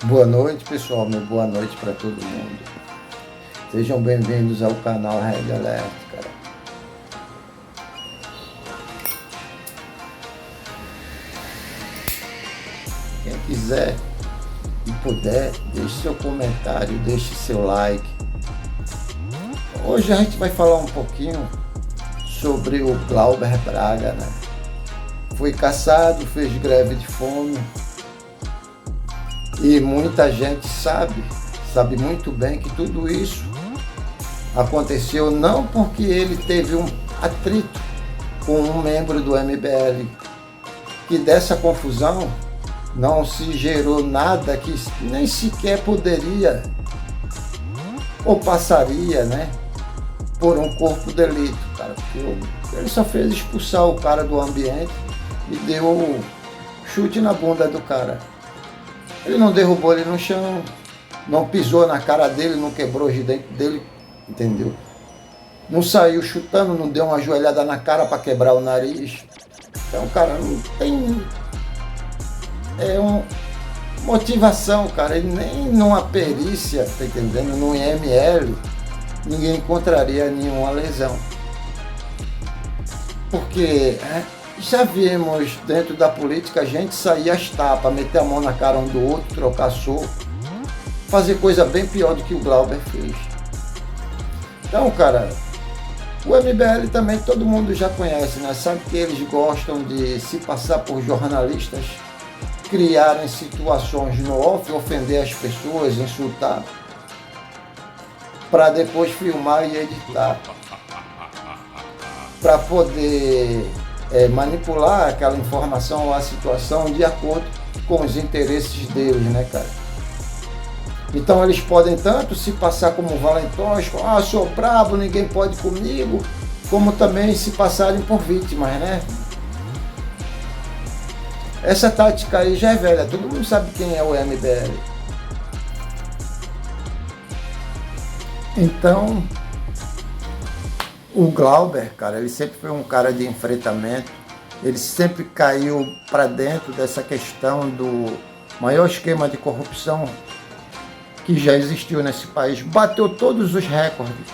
Boa noite, pessoal. Meu boa noite para todo mundo. Sejam bem-vindos ao canal Red Alert, cara. Quem quiser e puder, deixe seu comentário, deixe seu like. Hoje a gente vai falar um pouquinho sobre o Glauber Braga, né? Foi caçado, fez greve de fome. E muita gente sabe muito bem que tudo isso aconteceu não porque ele teve um atrito com um membro do MBL, que dessa confusão não se gerou nada que nem sequer poderia ou passaria, né, por um corpo de delito, cara. Porque ele só fez expulsar o cara do ambiente e deu chute na bunda do cara. Ele não derrubou ele no chão, não pisou na cara dele, não quebrou os dentes dele, entendeu? Não saiu chutando, não deu uma joelhada na cara para quebrar o nariz. Então, cara, não tem motivação, cara. Ele nem numa perícia, tá entendendo? No IML, ninguém encontraria nenhuma lesão. Porque já vimos dentro da política a gente sair às tapas, meter a mão na cara um do outro, trocar soco, fazer coisa bem pior do que o Glauber fez. Então, cara, o MBL também todo mundo já conhece, né? Sabe que eles gostam de se passar por jornalistas, criarem situações no off, ofender as pessoas, insultar, para depois filmar e editar, para poder manipular aquela informação ou a situação de acordo com os interesses deles, né, cara? Então eles podem tanto se passar como valentões, sou brabo, ninguém pode comigo, como também se passarem por vítimas, né? Essa tática aí já é velha, todo mundo sabe quem é o MBL. Então, o Glauber, cara, ele sempre foi um cara de enfrentamento, ele sempre caiu para dentro dessa questão do maior esquema de corrupção que já existiu nesse país, bateu todos os recordes,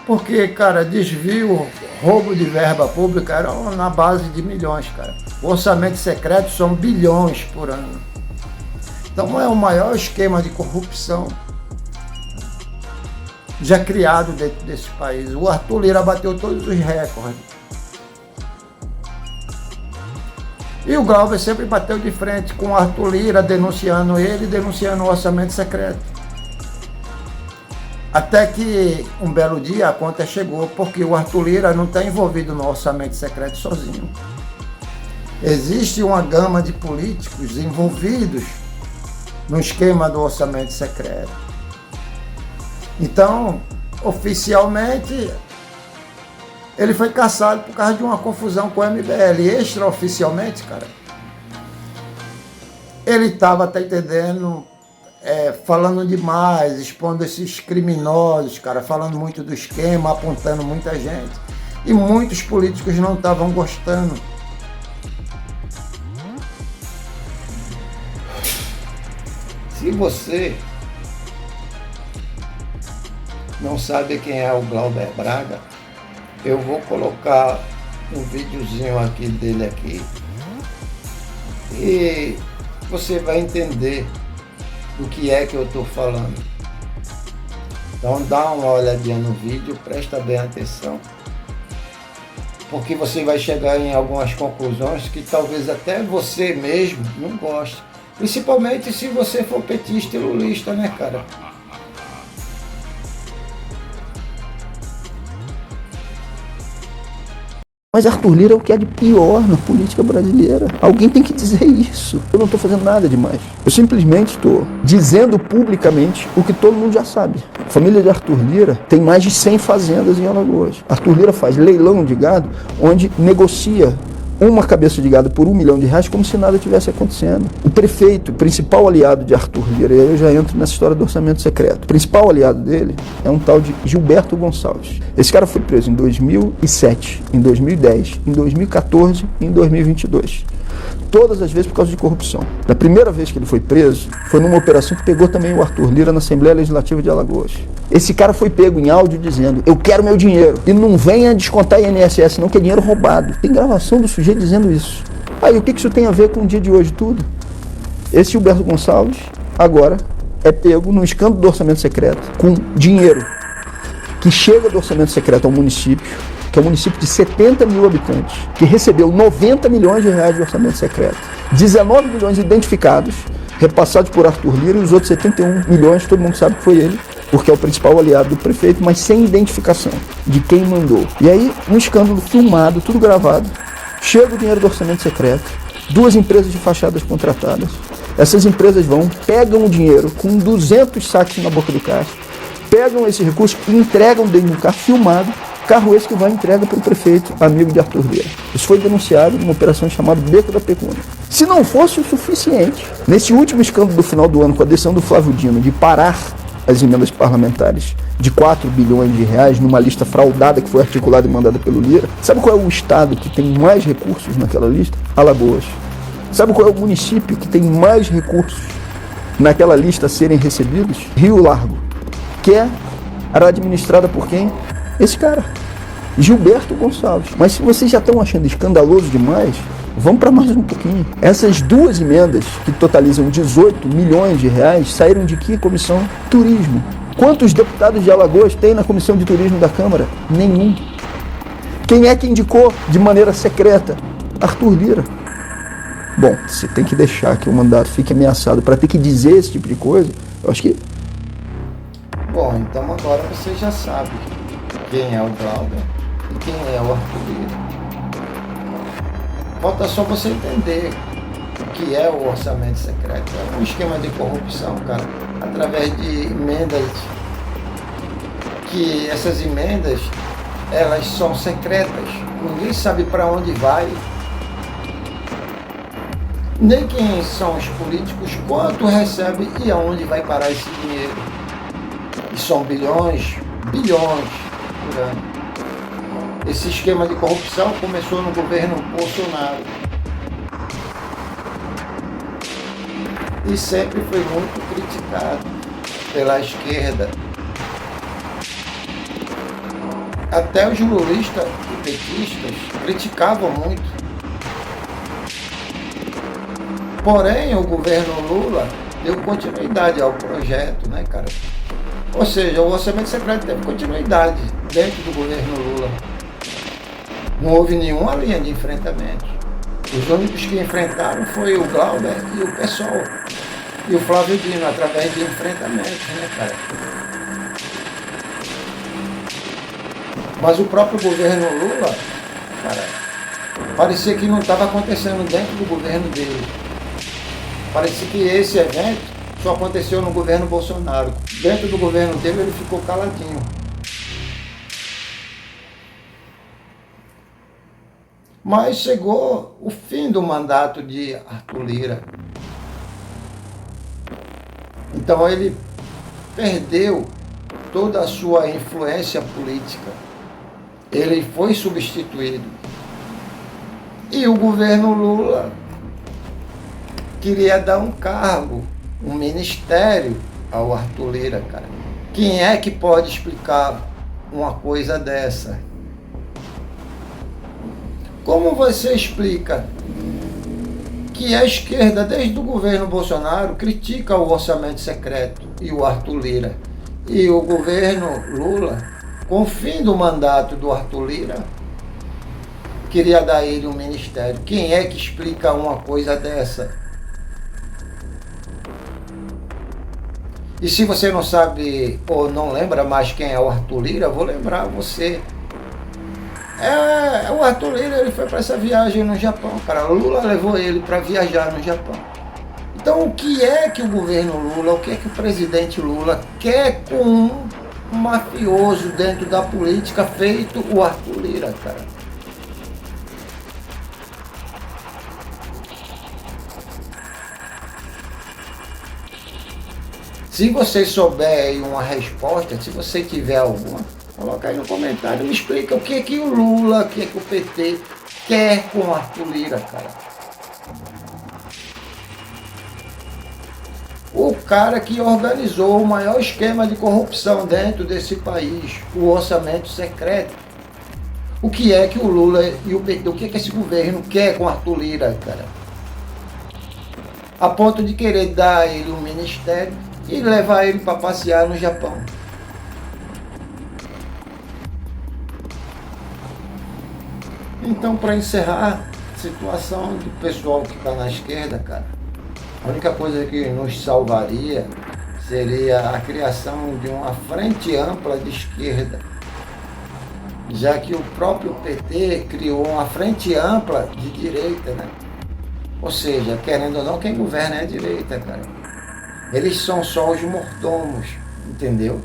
porque, cara, desvio, roubo de verba pública eram na base de milhões, cara. O orçamento secreto são bilhões por ano. Então é o maior esquema de corrupção já criado dentro desse país. O Arthur Lira bateu todos os recordes. E o Glauber sempre bateu de frente com o Arthur Lira, denunciando ele, denunciando o orçamento secreto. Até que um belo dia a conta chegou, porque o Arthur Lira não está envolvido no orçamento secreto sozinho. Existe uma gama de políticos envolvidos no esquema do orçamento secreto. Então, oficialmente, ele foi caçado por causa de uma confusão com o MBL. Extraoficialmente, cara, ele estava, tá entendendo, falando demais, expondo esses criminosos, cara, falando muito do esquema, apontando muita gente. E muitos políticos não estavam gostando. Se você não sabe quem é o Glauber Braga, eu vou colocar um videozinho aqui dele aqui e você vai entender do que é que eu estou falando. Então dá uma olhadinha no vídeo, presta bem atenção, porque você vai chegar em algumas conclusões que talvez até você mesmo não goste, principalmente se você for petista e lulista, né, cara? Mas Arthur Lira é o que há de pior na política brasileira. Alguém tem que dizer isso. Eu não estou fazendo nada demais. Eu simplesmente estou dizendo publicamente o que todo mundo já sabe. A família de Arthur Lira tem mais de 100 fazendas em Alagoas. Arthur Lira faz leilão de gado, onde negocia uma cabeça de gado por R$1 milhão, como se nada tivesse acontecendo. O prefeito, principal aliado de Arthur Lira, e aí eu já entro nessa história do orçamento secreto, o principal aliado dele é um tal de Gilberto Gonçalves. Esse cara foi preso em 2007, em 2010, em 2014 e em 2022. Todas as vezes por causa de corrupção. Da primeira vez que ele foi preso, foi numa operação que pegou também o Arthur Lira na Assembleia Legislativa de Alagoas. Esse cara foi pego em áudio dizendo: eu quero meu dinheiro. E não venha descontar INSS não, que é dinheiro roubado. Tem gravação do sujeito dizendo isso. Aí o que isso tem a ver com o dia de hoje tudo? Esse Gilberto Gonçalves, agora, é pego num escândalo do orçamento secreto, com dinheiro que chega do orçamento secreto ao município, que é um município de 70 mil habitantes, que recebeu 90 milhões de reais de orçamento secreto, 19 milhões identificados, repassados por Arthur Lira, e os outros 71 milhões, todo mundo sabe que foi ele, porque é o principal aliado do prefeito, mas sem identificação de quem mandou. E aí, um escândalo filmado, tudo gravado, chega o dinheiro do orçamento secreto, 2 empresas de fachadas contratadas, essas empresas vão, pegam o dinheiro com 200 saques na boca do caixa, pegam esse recurso e entregam dentro de um carro filmado, carro esse que vai entrega para o prefeito, amigo de Arthur Lira. Isso foi denunciado numa operação chamada Beco da Pecúnia. Se não fosse o suficiente, nesse último escândalo do final do ano, com a decisão do Flávio Dino de parar as emendas parlamentares de 4 bilhões de reais numa lista fraudada que foi articulada e mandada pelo Lira, sabe qual é o estado que tem mais recursos naquela lista? Alagoas. Sabe qual é o município que tem mais recursos naquela lista a serem recebidos? Rio Largo, que era administrada por quem? Esse cara, Gilberto Gonçalves. Mas se vocês já estão achando escandaloso demais, vamos para mais um pouquinho. Essas 2 emendas, que totalizam 18 milhões de reais, saíram de que comissão? Turismo. Quantos deputados de Alagoas tem na comissão de turismo da Câmara? Nenhum. Quem é que indicou de maneira secreta? Arthur Lira. Bom, você tem que deixar que o mandato fique ameaçado para ter que dizer esse tipo de coisa, eu acho que... Bom, então agora você já sabe quem é o Glauber e quem é o Arthur Lira. Falta só você entender o que é o orçamento secreto. É um esquema de corrupção, cara, através de emendas, que essas emendas, elas são secretas. Ninguém sabe para onde vai, nem quem são os políticos, quanto recebe e aonde vai parar esse dinheiro. E são bilhões por ano. Esse esquema de corrupção começou no governo Bolsonaro e sempre foi muito criticado pela esquerda. Até os lulistas e petistas criticavam muito. Porém, o governo Lula deu continuidade ao projeto, né, cara? Ou seja, o orçamento secreto teve continuidade dentro do governo Lula. Não houve nenhuma linha de enfrentamento. Os únicos que enfrentaram foi o Glauber e o PSOL. E o Flávio Dino, através de enfrentamentos, né, cara? Mas o próprio governo Lula, cara, parecia que não estava acontecendo dentro do governo dele. Parecia que esse evento só aconteceu no governo Bolsonaro. Dentro do governo dele ele ficou caladinho. Mas chegou o fim do mandato de Arthur Lira. Então ele perdeu toda a sua influência política. Ele foi substituído. E o governo Lula queria dar um cargo, um ministério ao Arthur Lira, cara. Quem é que pode explicar uma coisa dessa? Como você explica que a esquerda, desde o governo Bolsonaro, critica o orçamento secreto e o Arthur Lira, e o governo Lula, com o fim do mandato do Arthur Lira, queria dar a ele um ministério? Quem é que explica uma coisa dessa? E se você não sabe ou não lembra mais quem é o Arthur Lira, eu vou lembrar você. O Arthur Lira, ele foi para essa viagem no Japão, cara. O Lula levou ele para viajar no Japão. Então, o que é que o governo Lula, o que é que o presidente Lula quer com um mafioso dentro da política feito o Arthur Lira, cara? Se você souber aí uma resposta, se você tiver alguma, coloca aí no comentário, me explica o que é que o Lula, o que é que o PT quer com o Arthur Lira, cara. O cara que organizou o maior esquema de corrupção dentro desse país, o orçamento secreto. O que é que o Lula e o PT, o que é que esse governo quer com o Arthur Lira, cara? A ponto de querer dar a ele um ministério e levar ele para passear no Japão. Então, para encerrar, a situação do pessoal que está na esquerda, cara, a única coisa que nos salvaria seria a criação de uma frente ampla de esquerda, já que o próprio PT criou uma frente ampla de direita, né? Ou seja, querendo ou não, quem governa é a direita, cara. Eles são só os mordomos, entendeu?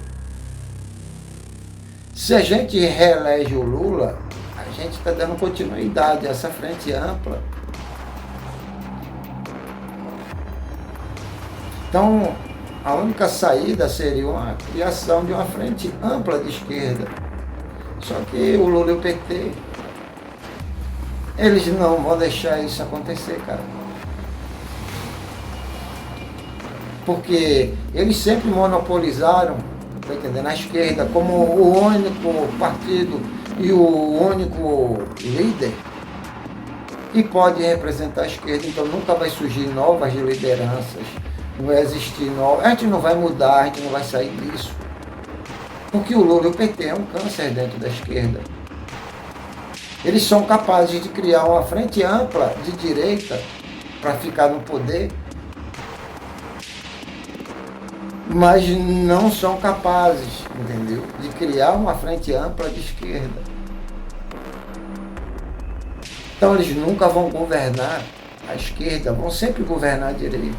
Se a gente reelege o Lula, a gente está dando continuidade a essa frente ampla. Então, a única saída seria a criação de uma frente ampla de esquerda. Só que o Lula e o PT, eles não vão deixar isso acontecer, cara. Porque eles sempre monopolizaram, tá entendendo, a esquerda como o único partido e o único líder que pode representar a esquerda. Então nunca vai surgir novas lideranças, não vai existir novas. A gente não vai mudar, a gente não vai sair disso. Porque o Lula e o PT é um câncer dentro da esquerda. Eles são capazes de criar uma frente ampla de direita para ficar no poder, mas não são capazes, entendeu, de criar uma frente ampla de esquerda. Então eles nunca vão governar a esquerda, vão sempre governar a direita.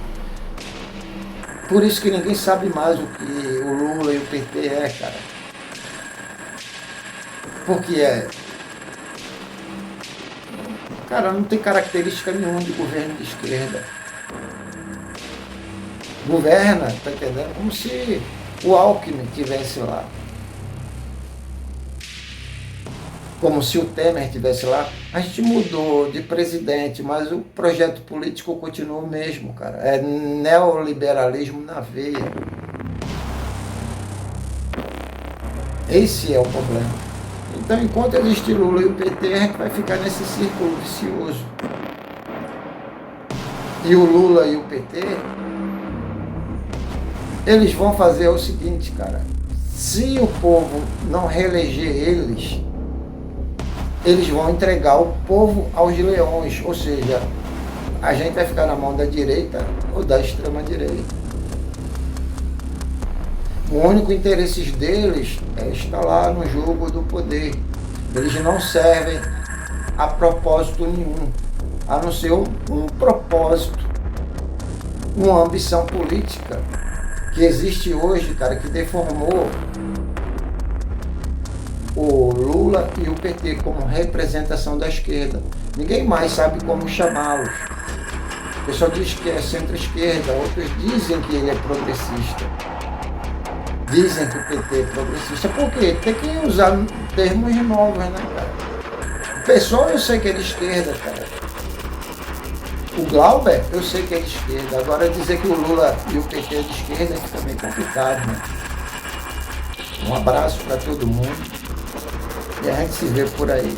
Por isso que ninguém sabe mais o que o Lula e o PT é, cara. Porque cara, não tem característica nenhuma de governo de esquerda. Governa, tá entendendo? Como se o Alckmin estivesse lá. Como se o Temer estivesse lá. A gente mudou de presidente, mas o projeto político continua o mesmo, cara. É neoliberalismo na veia. Esse é o problema. Então, enquanto existe Lula e o PT, a gente vai ficar nesse círculo vicioso. E o Lula e o PT, eles vão fazer o seguinte, cara. Se o povo não reeleger eles vão entregar o povo aos leões. Ou seja, a gente vai ficar na mão da direita ou da extrema-direita. O único interesse deles é estar lá no jogo do poder. Eles não servem a propósito nenhum, a não ser um propósito, uma ambição política que existe hoje, cara, que deformou o Lula e o PT como representação da esquerda. Ninguém mais sabe como chamá-los. O pessoal diz que é centro-esquerda, outros dizem que ele é progressista. Dizem que o PT é progressista. Por quê? Tem que usar termos novos, né, cara? O pessoal, eu sei que é de esquerda, cara. O Glauber, eu sei que é de esquerda. Agora dizer que o Lula e o PT é de esquerda fica meio complicado, né? Um abraço para todo mundo. E a gente se vê por aí.